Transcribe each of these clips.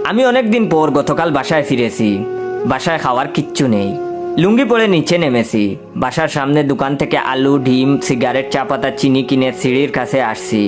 আমি অনেকদিন পর গতকাল বাসায় ফিরেছি। বাসায় খাওয়ার কিচ্ছু নেই। লুঙ্গি পরে নিচে নেমেছি। বাসার সামনে দোকান থেকে আলু, ডিম, সিগারেট, চা পাতা, চিনি কিনে সিঁড়ির কাছে আসছি।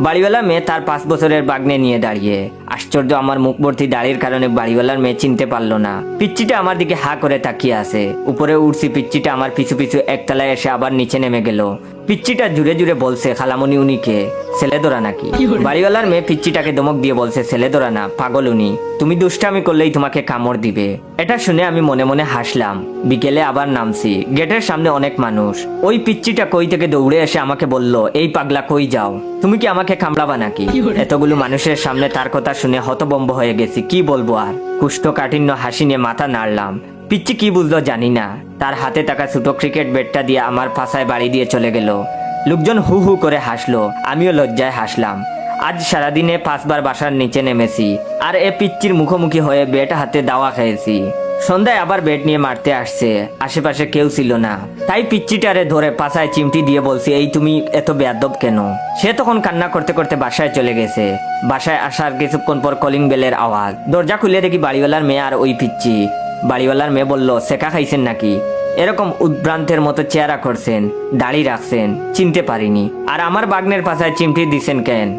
বাড়িওয়ালা মেয়ে তার 5 বছরের বাগ্নে নিয়ে দাঁড়িয়ে। আশ্চর্য, আমার মুখ ভর্তি দাড়ির কারণে বাড়িওয়ালার মেয়ে চিনতে পারলো না। পিচ্চিটা আমার দিকে হা করে তাকিয়ে আছে। উপরে উঠছি, পিচ্চিটা আমার পিছু পিছু একতলায় এসে আবার নিচে নেমে গেল। পিচ্চিটা জুড়ে জুড়ে বলছে, খালামণি উনিকে ছেলে ধরা নাকি? বাড়িওয়ালার মেয়ে পিচ্চিটাকে ধমক দিয়ে বলছে, ছেলে ধরা না, পাগল উনি, তুমি দুষ্টামি করলেই তোমাকে কামড় দিবে। এটা শুনে আমি মনে মনে হাসলাম। বিকেলে আবার নামছি। গেটের সামনে অনেক মানুষ। ওই পিচ্চিটা কই থেকে দৌড়ে এসে আমাকে বলল, এই পাগলা কই যাও, তুমি কি আমাকে কামড়াবা নাকি? এতগুলো মানুষের সামনে তার কথা শুনে হতবম্ব হয়ে গেছি। কি বলবো আর? কুষ্ঠকাঠিন্য হাসি নিয়ে মাথা নাড়লাম। পিচ্চি কি বুঝলো জানি না, তার হাতে থাকা ছোট ক্রিকেট ব্যাটটা দিয়ে আমার পাছায় বাড়ি দিয়ে চলে গেল। লোকজন হু হু করে হাসলো, আমিও লজ্জায় হাসলাম। আজ সারাদিনে 5 বার বাসার নিচে নেমেছি, আর এ পিচ্চির মুখোমুখি হয়ে ব্যাট হাতে দাওয়া খেয়েছি। সন্ধ্যায় আবার ব্যাট নিয়ে মারতে আসছে। আশেপাশে কেউ ছিল না, তাই পিচ্চিটারে ধরে পাছায় চিমটি দিয়ে বলছি, এই তুমি এত বেয়াদব কেন? সে তখন কান্না করতে করতে বাসায় চলে গেছে। বাসায় আসার কিছুক্ষণ পর কলিং বেলের আওয়াজ। দরজা খুলে দেখি বাড়িওয়ালার মেয়ে আর ওই পিচ্চি। বাড়িওয়ালার মেয়ে বলল, সেকা খাইছেন নাকি? এরকম উদ্ভ্রান্তের মতো চেহারা করছেন, দাড়ি রাখছেন, চিনতে পারিনি। আর আমার বাগ্নের পাছায় চিমটি দিছেন কেন?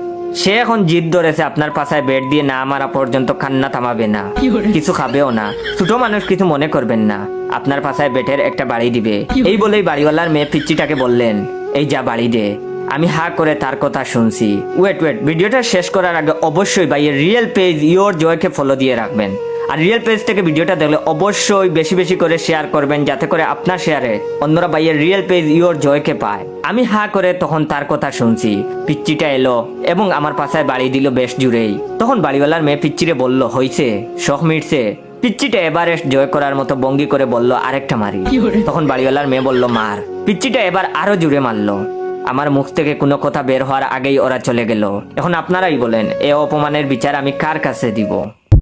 সে এখন জিদ ধরেছে আপনার পাছায় বেড দিয়ে না মারা পর্যন্ত কান্না থামাবে না, কিছু খাবেও না। ছোট মানুষ, কিছু মনে করবেন না, আপনার পাছায় বেটের একটা বাড়ি দিবে। এই বলেই বাড়িওয়ালার মেয়ে পিচ্চিটাকে বললেন, এই যা বাড়ি দে। আমি হা করে তার কথা শুনছি। ওয়েট, ভিডিওটা শেষ করার আগে অবশ্যই ভাইয়ের রিয়েল পেজ ইওর জয়কে ফলো দিয়ে রাখবেন। আর রিয়েল পেজ থেকে ভিডিওটা দেখলে অবশ্যই বেশি বেশি করে শেয়ার করবেন, যাতে করে আপনার শেয়ারে অন্যরা ভাইয়ের রিয়েল পেজ ইওর জয়কে পায়। আমি হা করে তখন তার কথা শুনছি। পিচ্চিটা এলো এবং আমার পাছায় বাড়ি দিল বেশ জুড়েই। তখন বাড়িওয়ালার মেয়ে পিচ্চিরে বলল, হইছে, শখ মিটছে? পিচ্চিটা এভারেস্ট জয় করার মতো ভঙ্গি করে বলল, আরেকটা মারি। তখন বাড়িওয়ালার মেয়ে বলল, মার। পিচ্চিটা এবার আরো জুড়ে মারলো। আমার মুখ থেকে কোনো কথা বের হওয়ার আগেই ওরা চলে গেল। এখন আপনারাই বলেন, এ অপমানের বিচার আমি কার কাছে দিব?